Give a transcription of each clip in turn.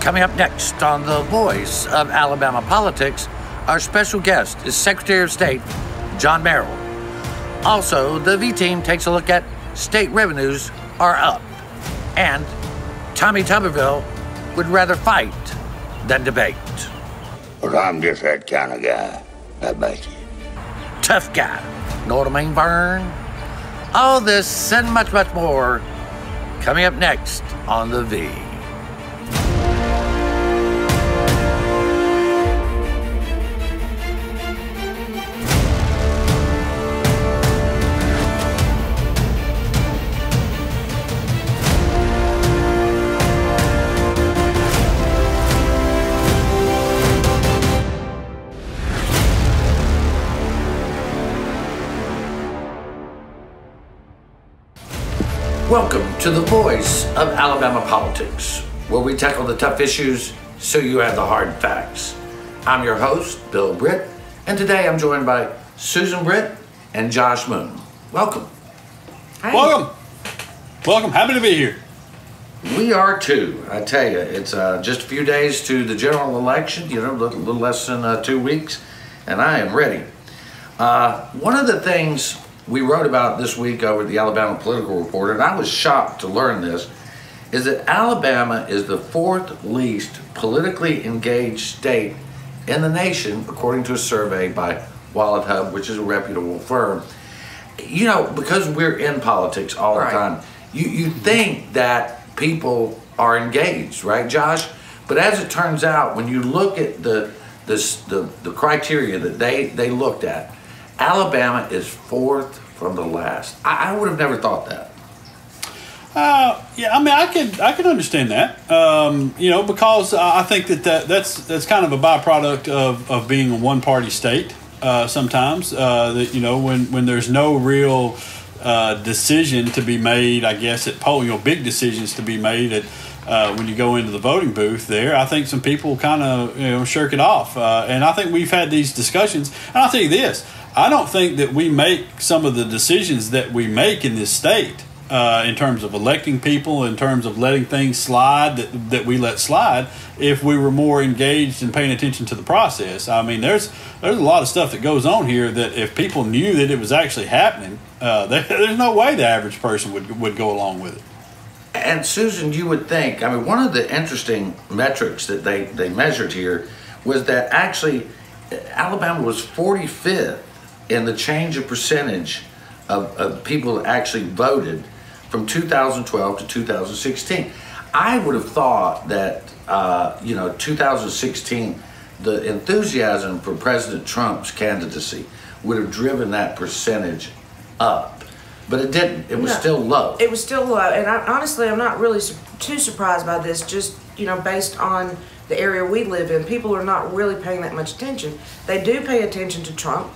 Coming up next on The Voice of Alabama Politics, our special guest is Secretary of State John Merrill. Also, the V team takes a look at state revenues are up, and Tommy Tuberville would rather fight than debate. Well, I'm just that kind of guy, I bet you. Tough guy. Know what I mean, Vern? All this and much, much more coming up next on The V. Welcome to The Voice of Alabama Politics, where we tackle the tough issues so you have the hard facts. I'm your host, Bill Britt, and today I'm joined by Susan Britt and Josh Moon. Welcome. Hi. Welcome. Happy to be here. We are too. I tell you, it's just a few days to the general election, a little less than 2 weeks, and I am ready. One of the things we wrote about this week over at the Alabama Political Reporter, and I was shocked to learn this, is that Alabama is the fourth least politically engaged state in the nation, according to a survey by Wallet Hub, which is a reputable firm. Because we're in politics all the time, you think that people are engaged, right, Josh? But as it turns out, when you look at the criteria that they looked at, Alabama is fourth from the last. I would have never thought that. I could understand that. Because I think that's kind of a byproduct of being a one-party state. Sometimes when there's no real decision to be made, I guess at poll, big decisions to be made at when you go into the voting booth there, I think some people kind of shirk it off. And I think we've had these discussions. And I'll tell you this. I don't think that we make some of the decisions that we make in this state in terms of electing people, in terms of letting things slide that we let slide, if we were more engaged in paying attention to the process. I mean, there's a lot of stuff that goes on here that if people knew that it was actually happening, there's no way the average person would go along with it. And Susan, you would think, one of the interesting metrics that they measured here was that actually Alabama was 45th in the change of percentage of people that actually voted from 2012 to 2016. I would have thought that, 2016, the enthusiasm for President Trump's candidacy would have driven that percentage up. But it didn't. It was still low. It was still low. And honestly, I'm not really too surprised by this, just, based on the area we live in. People are not really paying that much attention. They do pay attention to Trump,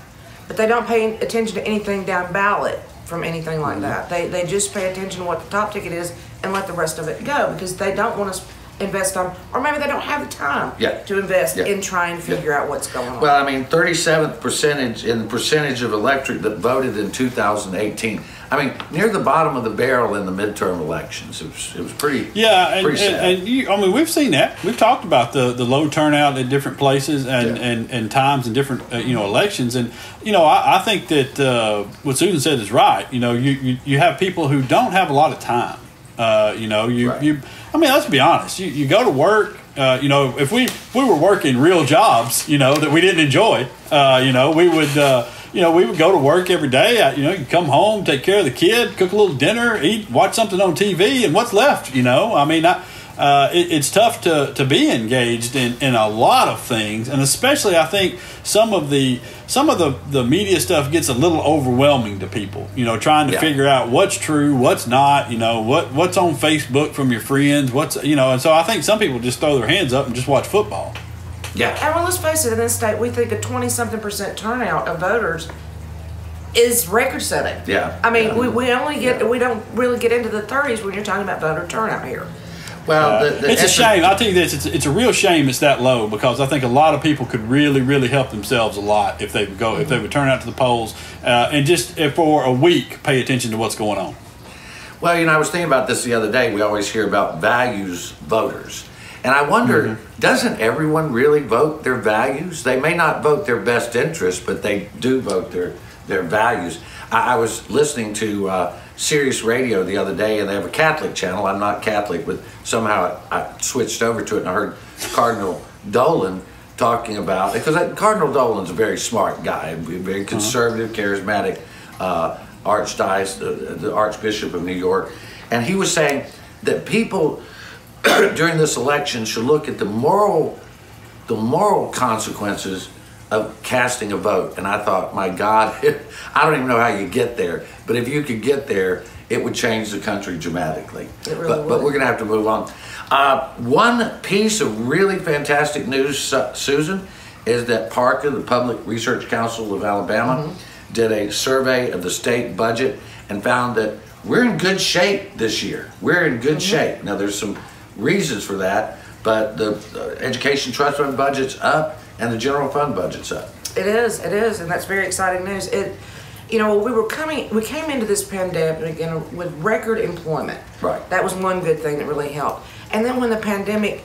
but they don't pay attention to anything down ballot from anything like that. They just pay attention to what the top ticket is and let the rest of it go, because they don't want to invest on, or maybe they don't have the time to invest in trying to figure out what's going on. Well, 37th percentage in the percentage of electorate that voted in 2018. Near the bottom of the barrel in the midterm elections. It was pretty sad. And we've seen that. We've talked about the low turnout at different places and times in different elections. And I think that what Susan said is right. You have people who don't have a lot of time. Let's be honest. You go to work. If we were working real jobs, that we didn't enjoy, we would. We would go to work every day. You come home, take care of the kid, cook a little dinner, eat, watch something on TV, and what's left? It's tough to be engaged in a lot of things, and especially I think some of the media stuff gets a little overwhelming to people. Trying to figure out what's true, what's not. What's on Facebook from your friends. And so I think some people just throw their hands up and just watch football. Yeah. And let's face it, in this state, we think a 20-something% turnout of voters is record-setting. Yeah. We don't really get into the 30s when you're talking about voter turnout here. Well, it's a shame. I'll tell you this: it's a real shame it's that low, because I think a lot of people could really, really help themselves a lot if they would turn out to the polls and just for a week pay attention to what's going on. Well, I was thinking about this the other day. We always hear about values voters. And I wonder, doesn't everyone really vote their values? They may not vote their best interest, but they do vote their values. I was listening to Sirius Radio the other day, and they have a Catholic channel. I'm not Catholic, but somehow I switched over to it, and I heard Cardinal Dolan talking about, because Cardinal Dolan's a very smart guy, very conservative, charismatic archdiocese, the Archbishop of New York, and he was saying that people during this election should look at the moral consequences of casting a vote. And I thought, my God, I don't even know how you get there, but if you could get there, it would change the country dramatically. It really but we're going to have to move on. One piece of really fantastic news, Susan, is that Parker, the Public Research Council of Alabama, did a survey of the state budget and found that we're in good shape this year. We're in good shape. Now, there's some reasons for that, but the Education Trust Fund budget's up and the General Fund budget's up. It is, and that's very exciting news. We came into this pandemic again with record employment. Right. That was one good thing that really helped. And then when the pandemic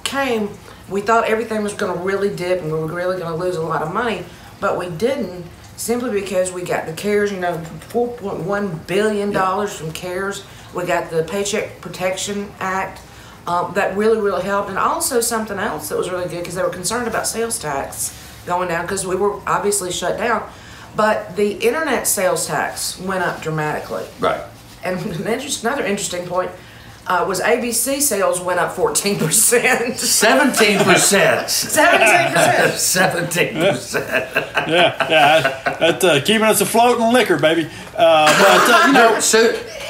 came, we thought everything was going to really dip and we were really going to lose a lot of money, but we didn't, simply because we got the CARES, $4.1 billion from CARES. We got the Paycheck Protection Act. That really helped. And also something else that was really good, because they were concerned about sales tax going down because we were obviously shut down. But the internet sales tax went up dramatically. Right. And another interesting point was ABC sales went up 14%. 17%. 17%. 17%. That's keeping us afloat in liquor, baby.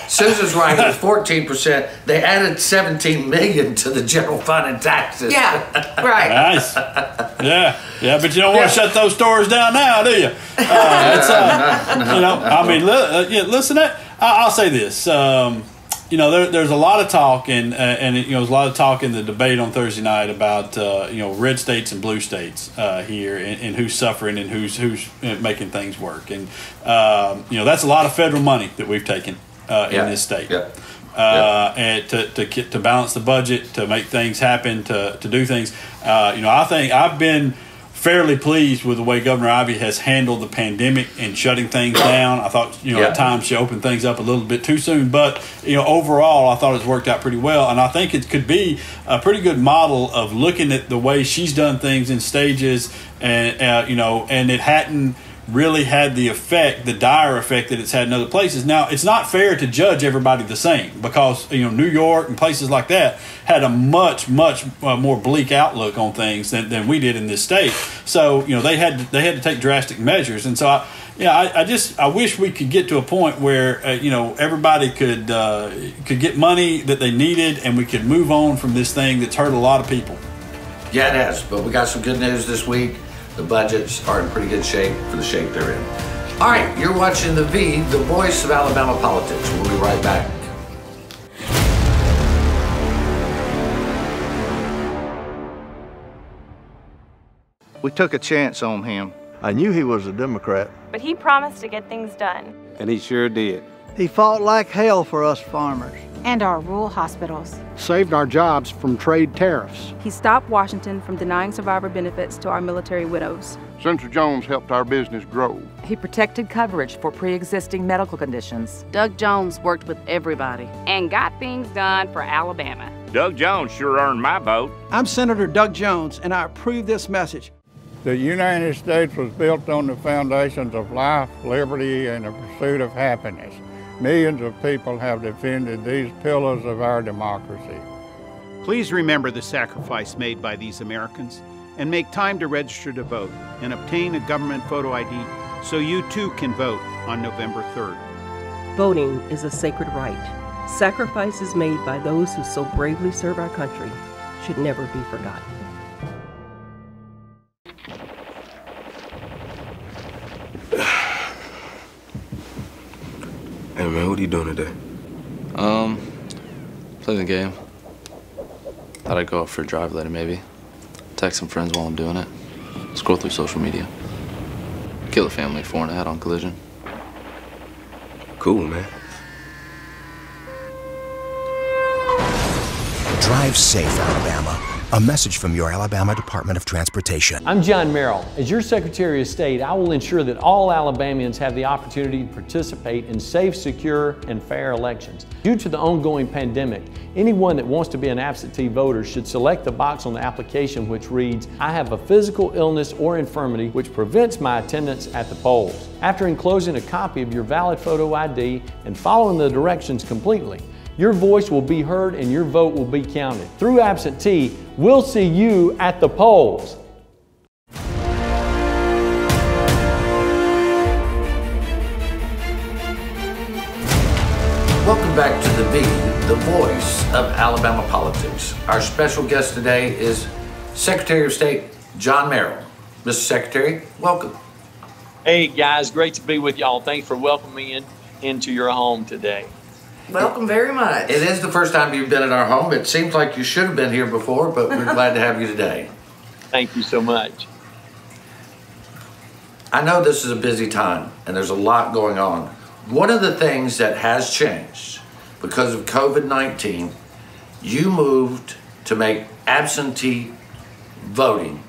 Susan's right. It was 14%. They added $17 million to the general fund in taxes. Yeah, right. Nice. Yeah, but you don't want to shut those stores down now, do you? Listen. I'll say this. There's a lot of talk, and there's a lot of talk in the debate on Thursday night about red states and blue states here, and who's suffering and who's making things work, and that's a lot of federal money that we've taken in this state, and to balance the budget, to make things happen, to do things. I think I've been fairly pleased with the way Governor Ivey has handled the pandemic and shutting things down. I thought, at times she opened things up a little bit too soon, but, overall, I thought it's worked out pretty well. And I think it could be a pretty good model of looking at the way she's done things in stages, and, and it hadn't really had the dire effect that it's had in other places. Now, it's not fair to judge everybody the same, because New York and places like that had a much more bleak outlook on things than we did in this state. So they had to take drastic measures, and so I wish we could get to a point where everybody could get money that they needed, and we could move on from this thing that's hurt a lot of people. Yeah, it has. But we got some good news this week. The budgets are in pretty good shape for the shape they're in. All right, you're watching The V, the voice of Alabama politics. We'll be right back. We took a chance on him. I knew he was a Democrat. But he promised to get things done. And he sure did. He fought like hell for us farmers. And our rural hospitals. Saved our jobs from trade tariffs. He stopped Washington from denying survivor benefits to our military widows. Senator Jones helped our business grow. He protected coverage for pre-existing medical conditions. Doug Jones worked with everybody. And got things done for Alabama. Doug Jones sure earned my vote. I'm Senator Doug Jones, and I approve this message. The United States was built on the foundations of life, liberty, and the pursuit of happiness. Millions of people have defended these pillars of our democracy. Please remember the sacrifice made by these Americans and make time to register to vote and obtain a government photo ID so you too can vote on November 3rd. Voting is a sacred right. Sacrifices made by those who so bravely serve our country should never be forgotten. Hey man, what are you doing today? Play the game. Thought I'd go out for a drive later maybe. Text some friends while I'm doing it. Scroll through social media. Kill a family 4 and a head-on collision. Cool, man. Drive safe, Alabama. A message from your Alabama Department of Transportation. I'm John Merrill. As your Secretary of State, I will ensure that all Alabamians have the opportunity to participate in safe, secure, and fair elections. Due to the ongoing pandemic, anyone that wants to be an absentee voter should select the box on the application which reads, "I have a physical illness or infirmity which prevents my attendance at the polls." After enclosing a copy of your valid photo ID and following the directions completely, your voice will be heard and your vote will be counted. Through absentee, we'll see you at the polls. Welcome back to The V, the voice of Alabama politics. Our special guest today is Secretary of State John Merrill. Mr. Secretary, welcome. Hey guys, great to be with y'all. Thanks for welcoming me into your home today. Welcome very much. It is the first time you've been in our home. It seems like you should have been here before, but we're glad to have you today. Thank you so much. I know this is a busy time and there's a lot going on. One of the things that has changed because of COVID-19, you moved to make absentee voting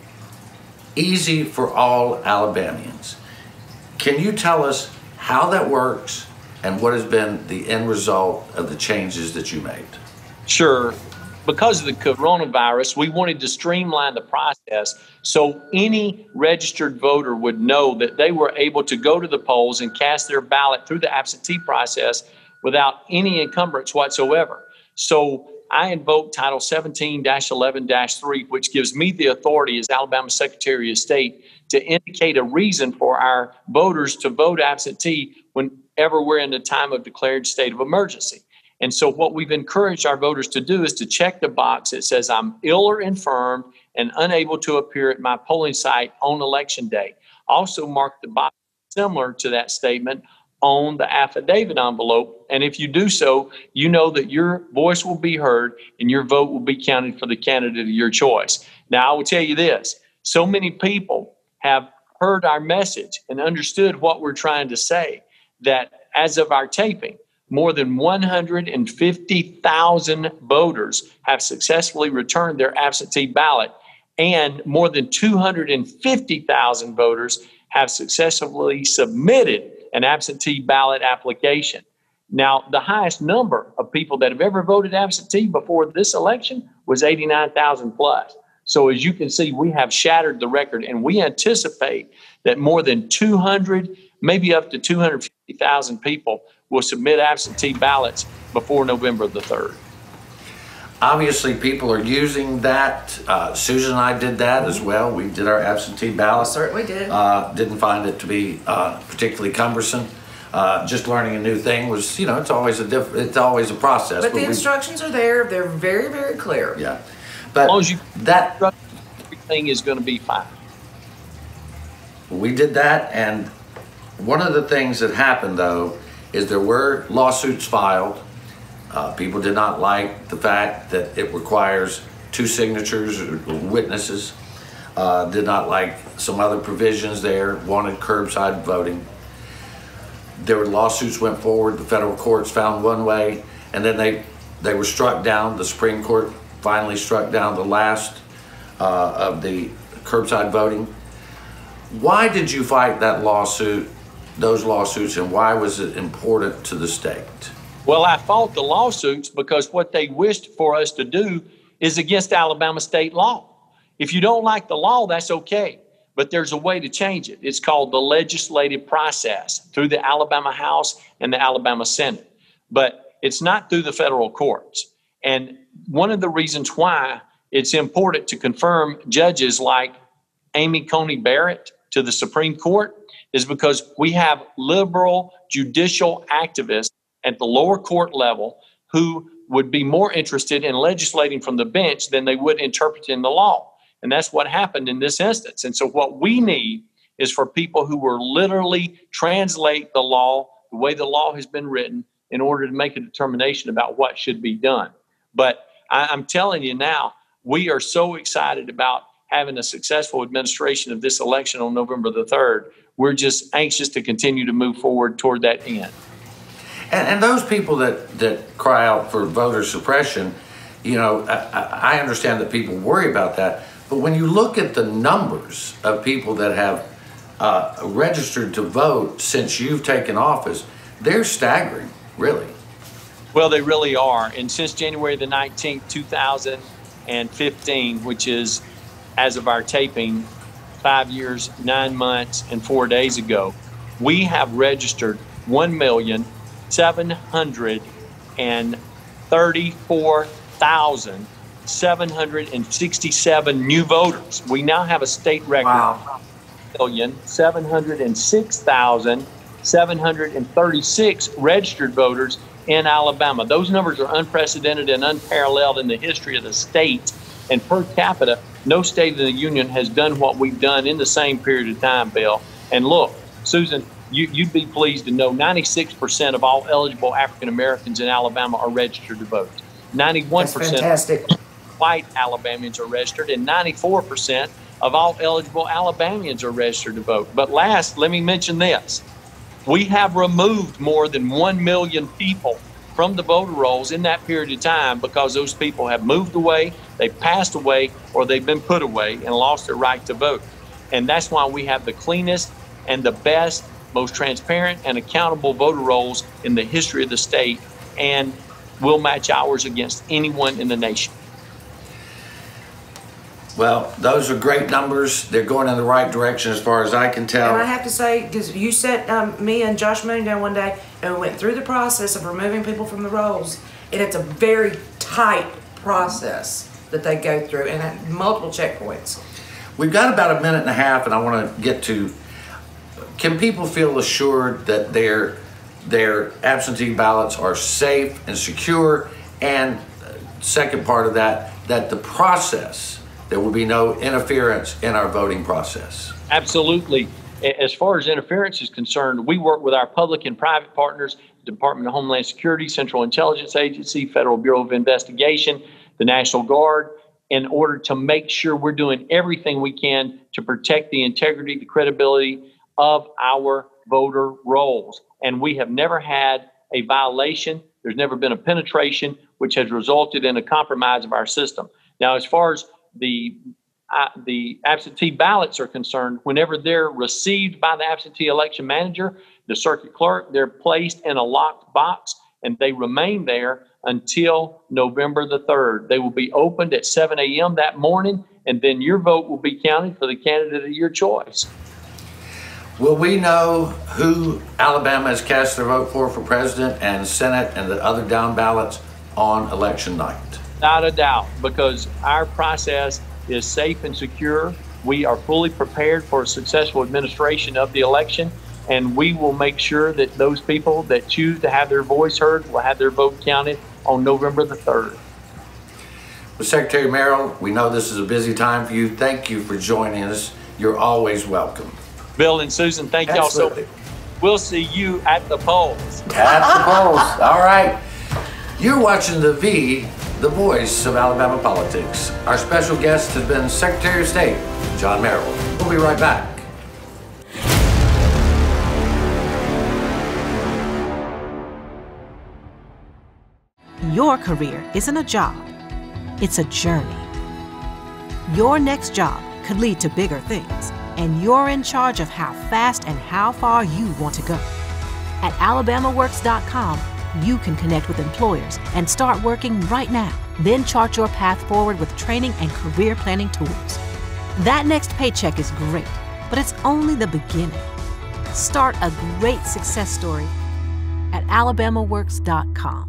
easy for all Alabamians. Can you tell us how that works and what has been the end result of the changes that you made? Sure. Because of the coronavirus, we wanted to streamline the process so any registered voter would know that they were able to go to the polls and cast their ballot through the absentee process without any encumbrance whatsoever. So I invoked Title 17-11-3, which gives me the authority as Alabama Secretary of State to indicate a reason for our voters to vote absentee whenever we're in a time of declared state of emergency. And so what we've encouraged our voters to do is to check the box that says I'm ill or infirmed and unable to appear at my polling site on election day. Also mark the box similar to that statement on the affidavit envelope. And if you do so, you know that your voice will be heard and your vote will be counted for the candidate of your choice. Now, I will tell you this, so many people have heard our message and understood what we're trying to say that as of our taping, more than 150,000 voters have successfully returned their absentee ballot, and more than 250,000 voters have successfully submitted an absentee ballot application. Now, the highest number of people that have ever voted absentee before this election was 89,000 plus. So as you can see, we have shattered the record, and we anticipate that more than 200, maybe up to 250,000 people will submit absentee ballots before November the 3rd. Obviously, people are using that. Susan and I did that as well. We did our absentee ballot. Certainly did. Didn't find it to be particularly cumbersome. Just learning a new thing was, you know, it's always a process. But the instructions are there. They're very, very clear. Yeah. But as long as you everything is going to be fine. We did that, and one of the things that happened, though, is there were lawsuits filed. People did not like the fact that it requires 2 signatures or witnesses. Did not like some other provisions there, wanted curbside voting. There were lawsuits went forward, the federal courts found one way, and then they were struck down. The Supreme Court finally struck down the last of the curbside voting. Why did you fight that lawsuit, those lawsuits, and why was it important to the state? Well, I fought the lawsuits because what they wished for us to do is against Alabama state law. If you don't like the law, that's okay, but there's a way to change it. It's called the legislative process through the Alabama House and the Alabama Senate, but it's not through the federal courts. And one of the reasons why it's important to confirm judges like Amy Coney Barrett to the Supreme Court is because we have liberal judicial activists at the lower court level who would be more interested in legislating from the bench than they would interpreting the law. And that's what happened in this instance. And so what we need is for people who will literally translate the law, the way the law has been written, in order to make a determination about what should be done. But I'm telling you now, we are so excited about having a successful administration of this election on November the 3rd. We're just anxious to continue to move forward toward that end. And those people that cry out for voter suppression, You know, I understand that people worry about that, but when you look at the numbers of people that have registered to vote since you've taken office, they're staggering, really. Well, they really are. And since January the 19th, 2015, which is, as of our taping, 5 years, 9 months, and 4 days ago, we have registered 1,734,767 new voters. We now have a state record. Wow. 1,706,736 registered voters in Alabama. Those numbers are unprecedented and unparalleled in the history of the state. And per capita, no state in the union has done what we've done in the same period of time, Bill. And look, Susan, you'd be pleased to know 96% of all eligible African Americans in Alabama are registered to vote. 91% of white Alabamians are registered, and 94% of all eligible Alabamians are registered to vote. But last, let me mention this. We have removed more than 1 million people from the voter rolls in that period of time because those people have moved away, they've passed away, or they've been put away and lost their right to vote. And that's why we have the cleanest and the best, most transparent and accountable voter rolls in the history of the state, and we'll match ours against anyone in the nation. Well, those are great numbers. They're going in the right direction as far as I can tell. And I have to say, because you sent me and Josh Moon down one day, and we went through the process of removing people from the rolls, and it's a very tight process that they go through, and at multiple checkpoints. We've got about a minute and a half, and I want to get to, can people feel assured that their absentee ballots are safe and secure? And second part of that, that the process, there will be no interference in our voting process. Absolutely. As far as interference is concerned, we work with our public and private partners, the Department of Homeland Security, Central Intelligence Agency, Federal Bureau of Investigation, the National Guard, in order to make sure we're doing everything we can to protect the integrity, the credibility of our voter rolls. And we have never had a violation. There's never been a penetration, which has resulted in a compromise of our system. Now, as far as the absentee ballots are concerned, whenever they're received by the absentee election manager, the circuit clerk, they're placed in a locked box and they remain there until November the 3rd. They will be opened at 7 a.m. that morning, and then your vote will be counted for the candidate of your choice. Will we know who Alabama has cast their vote for President and Senate and the other down ballots on election night? Without a doubt, because our process is safe and secure. We are fully prepared for a successful administration of the election, and we will make sure that those people that choose to have their voice heard will have their vote counted on November the 3rd. Well, Secretary Merrill, we know this is a busy time for you. Thank you for joining us. You're always welcome. Bill and Susan, thank y'all so much. We'll see you at the polls. At the polls. All right. You're watching The V, the voice of Alabama politics. Our special guest has been Secretary of State John Merrill. We'll be right back. Your career isn't a job, it's a journey. Your next job could lead to bigger things, and you're in charge of how fast and how far you want to go. At alabamaworks.com, you can connect with employers and start working right now. Then chart your path forward with training and career planning tools. That next paycheck is great, but it's only the beginning. Start a great success story at alabamaworks.com.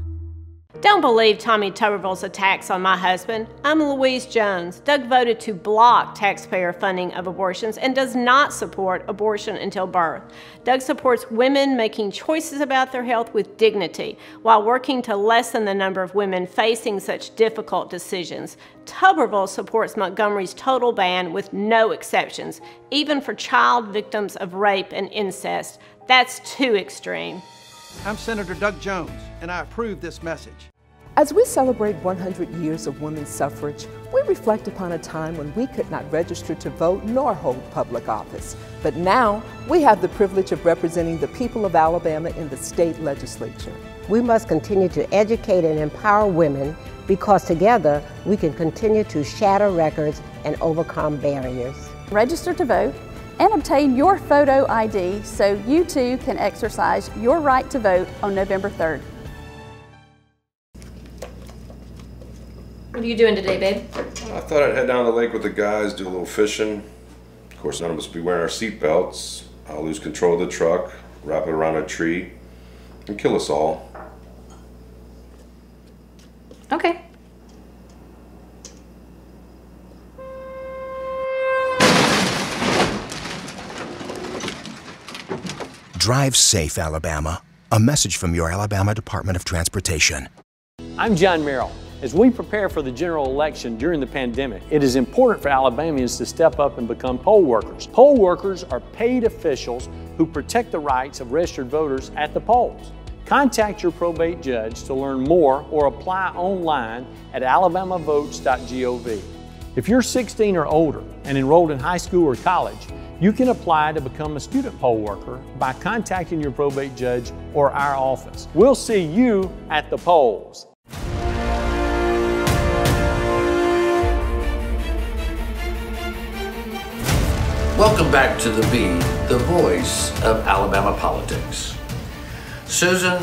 Don't believe Tommy Tuberville's attacks on my husband. I'm Louise Jones. Doug voted to block taxpayer funding of abortions and does not support abortion until birth. Doug supports women making choices about their health with dignity while working to lessen the number of women facing such difficult decisions. Tuberville supports Montgomery's total ban with no exceptions, even for child victims of rape and incest. That's too extreme. I'm Senator Doug Jones, and I approve this message. As we celebrate 100 years of women's suffrage, we reflect upon a time when we could not register to vote nor hold public office. But now, we have the privilege of representing the people of Alabama in the state legislature. We must continue to educate and empower women because together we can continue to shatter records and overcome barriers. Register to vote and obtain your photo ID so you too can exercise your right to vote on November 3rd. What are you doing today, babe? I thought I'd head down to the lake with the guys, do a little fishing. Of course, none of us will be wearing our seatbelts. I'll lose control of the truck, wrap it around a tree, and kill us all. Okay. Drive safe, Alabama. A message from your Alabama Department of Transportation. I'm John Merrill. As we prepare for the general election during the pandemic, it is important for Alabamians to step up and become poll workers. Poll workers are paid officials who protect the rights of registered voters at the polls. Contact your probate judge to learn more or apply online at alabamavotes.gov. If you're 16 or older and enrolled in high school or college, you can apply to become a student poll worker by contacting your probate judge or our office. We'll see you at the polls. Welcome back to The Bee, the voice of Alabama politics. Susan,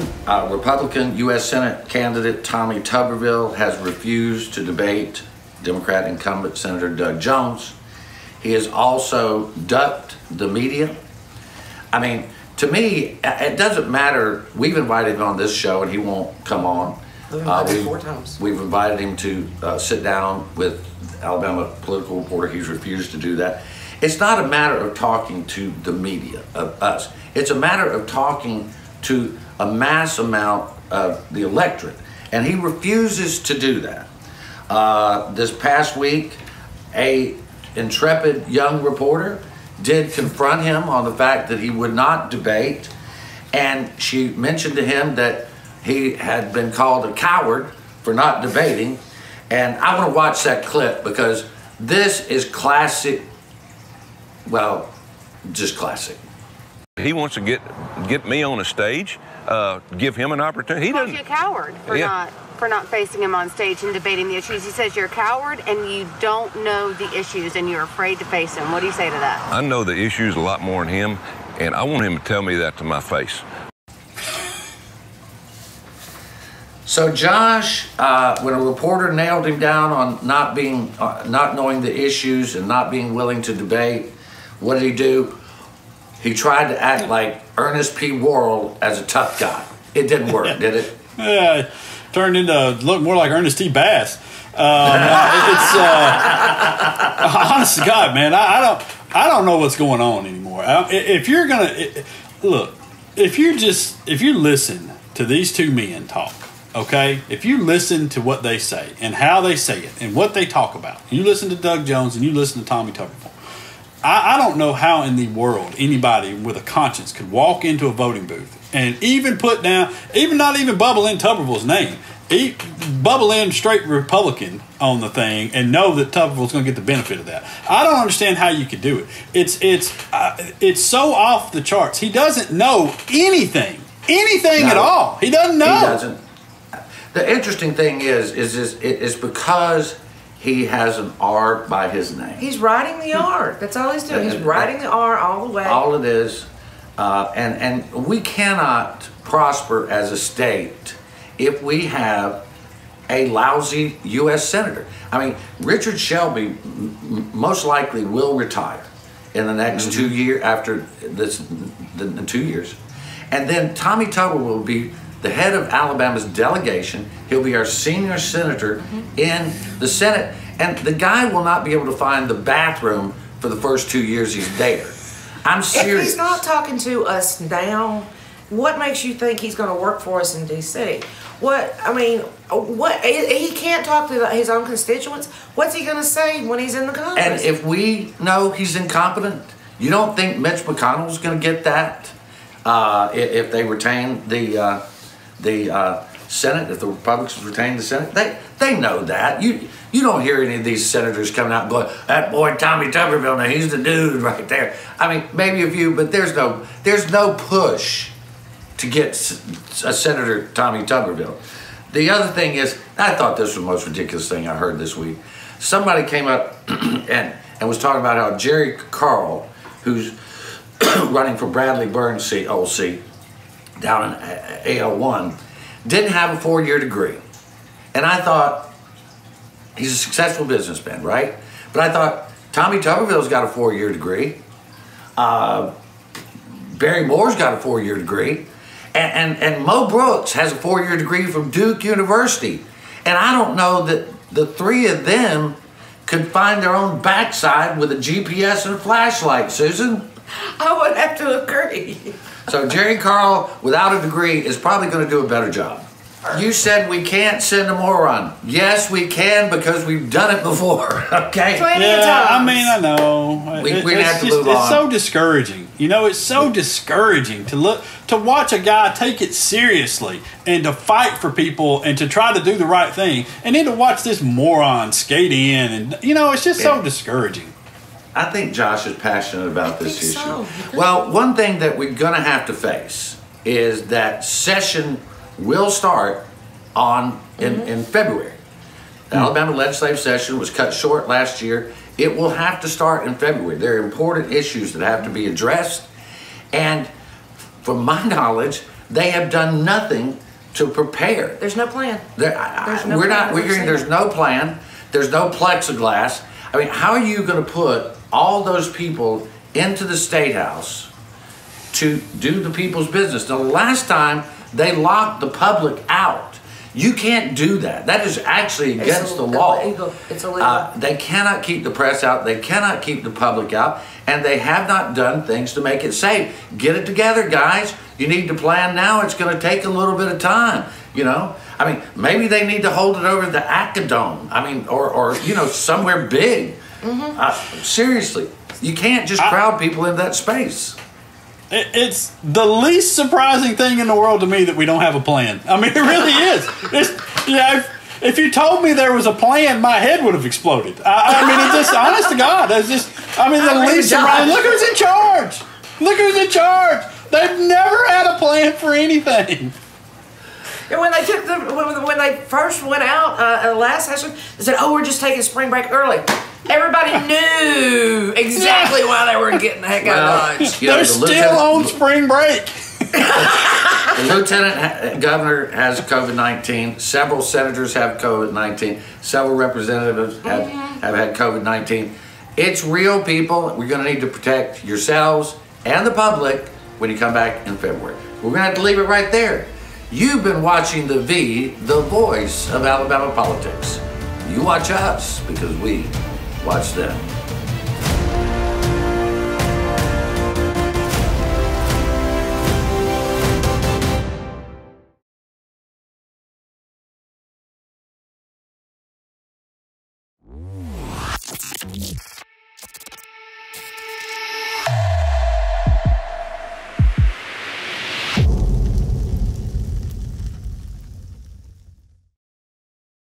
Republican U.S. Senate candidate Tommy Tuberville has refused to debate Democrat incumbent Senator Doug Jones. He has also ducked the media. I mean, to me, it doesn't matter. We've invited him on this show and he won't come on. We've invited him 4 times. We've invited him to sit down with Alabama political reporter. He's refused to do that. It's not a matter of talking to the media, of us. It's a matter of talking to a mass amount of the electorate. And he refuses to do that. This past week, a intrepid young reporter did confront him on the fact that he would not debate. And she mentioned to him that he had been called a coward for not debating. And I want to watch that clip because this is classic. Well, just classic. He wants to get me on a stage, give him an opportunity. He doesn't. You're a coward for not facing him on stage and debating the issues. He says you're a coward and you don't know the issues and you're afraid to face them. What do you say to that? I know the issues a lot more than him, and I want him to tell me that to my face. So Josh, when a reporter nailed him down on not knowing the issues and not being willing to debate, what did he do? He tried to act like Ernest P. Worrell as a tough guy. It didn't work, did it? Yeah, it turned into look more like Ernest T. Bass. Honest to God, man, I don't know what's going on anymore. If you're gonna look, if you listen to these two men talk, okay, if you listen to what they say and how they say it and what they talk about, you listen to Doug Jones and you listen to Tommy Tuberville. I don't know how in the world anybody with a conscience could walk into a voting booth and even put down, not even bubble in Tuberville's name, bubble in straight Republican on the thing and know that Tuberville's going to get the benefit of that. I don't understand how you could do it. It's so off the charts. He doesn't know anything at all. He doesn't know. He doesn't. The interesting thing is because he has an R by his name. He's writing the R. That's all he's doing. He's writing the R all the way. All it is. And we cannot prosper as a state if we have a lousy U.S. Senator. I mean, Richard Shelby most likely will retire in the next 2 years, after the 2 years. And then Tommy Tuberville will be the head of Alabama's delegation. He'll be our senior senator in the Senate. And the guy will not be able to find the bathroom for the first 2 years he's there. I'm serious. If he's not talking to us now, what makes you think he's going to work for us in D.C.? He can't talk to his own constituents. What's he going to say when he's in the Congress? And if we know he's incompetent, you don't think Mitch McConnell's going to get that if they retain the Senate, if the Republicans retain the Senate. They know that. You don't hear any of these senators coming out and going, that boy Tommy Tuberville, now he's the dude right there. I mean, maybe a few, but there's no push to get a Senator Tommy Tuberville. The other thing is, I thought this was the most ridiculous thing I heard this week. Somebody came up and was talking about how Jerry Carl, who's running for Bradley Burns' seat, old seat, down in AL1, didn't have a 4-year degree. And I thought, he's a successful businessman, right? But I thought, Tommy Tuberville's got a 4-year degree. Barry Moore's got a 4-year degree. And Mo Brooks has a 4-year degree from Duke University. And I don't know that the three of them could find their own backside with a GPS and a flashlight, Susan. I would have to agree. So Jerry Carl, without a degree, is probably going to do a better job. You said we can't send a moron. Yes, we can, because we've done it before, okay? 20 times. I mean, I know. We have to move on. It's so discouraging. You know, it's so discouraging to watch a guy take it seriously and to fight for people and to try to do the right thing, and then to watch this moron skate in, and you know, it's just so discouraging. I think Josh is passionate about this issue. So. Well, one thing that we're going to have to face is that session will start in February. The Alabama legislative session was cut short last year. It will have to start in February. There are important issues that have to be addressed, and from my knowledge, they have done nothing to prepare. There's no plan. We're hearing there's no plan. There's no plexiglass. I mean, how are you going to put all those people into the State House to do the people's business? Now, the last time they locked the public out. You can't do that. That is actually against the law. It's illegal. They cannot keep the press out. They cannot keep the public out. And they have not done things to make it safe. Get it together, guys. You need to plan now. It's going to take a little bit of time, you know. I mean, maybe they need to hold it over the Acadome. I mean, or you know, somewhere big. Seriously, you can't just crowd people in that space. It's the least surprising thing in the world to me that we don't have a plan. I mean, it really is. If you told me there was a plan, my head would have exploded. I mean, it's just, honest to God, it's just, I mean, the least surprising. Look who's in charge. Look who's in charge. They've never had a plan for anything. And when they they first went out last session, they said, "Oh, we're just taking spring break early." Everybody knew exactly why they were getting the heck out of Dodge. They're still on spring break. The lieutenant governor has COVID-19. Several senators have COVID-19. Several representatives have had COVID-19. It's real, people. We're going to need to protect yourselves and the public when you come back in February. We're going to have to leave it right there. You've been watching The V, the voice of Alabama politics. You watch us because we watch them.